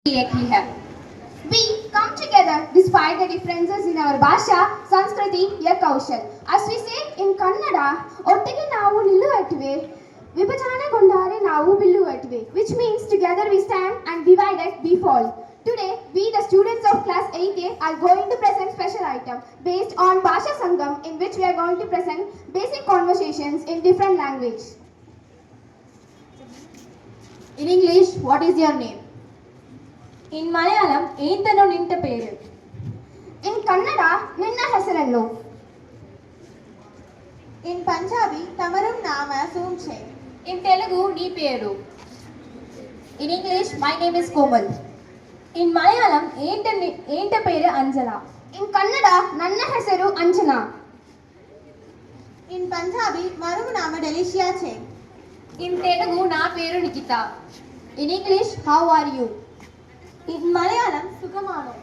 directly here. We come together despite the differences in our Bhasha, Sanskriti, ya Kaushal. As we say in Kannada, ಒಟ್ಟಿಗೆ ನಾವು ನಿಲ್ಲುವಟ್ಟಿವೆ, ವಿಭಜನೆಗೊಂಡಾರೆ ನಾವು ಬೀಳುವಟ್ಟಿವೆ, which means together we stand and divided we fall. Today, we the students of class 8A are going to present special item based on Bhasha Sangam, in which we are going to present basic conversations in different language. In English, what is your name? In Malayalam, ఏంతనో నింట పేరు. In Kannada, ನಿನ್ನ ಹೆಸರೇನು? In Punjabi, tamarum nama soomche. In Telugu, నీ పేరు. In English, my name is Komal. In Malayalam, ఏంట పేరు Anjala. In Kannada, ನನ್ನ ಹೆಸರು Anjana. In Punjabi, marum nama Delicia che. In Telugu, నా పేరు Nikhita. In English, how are you? In Malayalam, sugamano.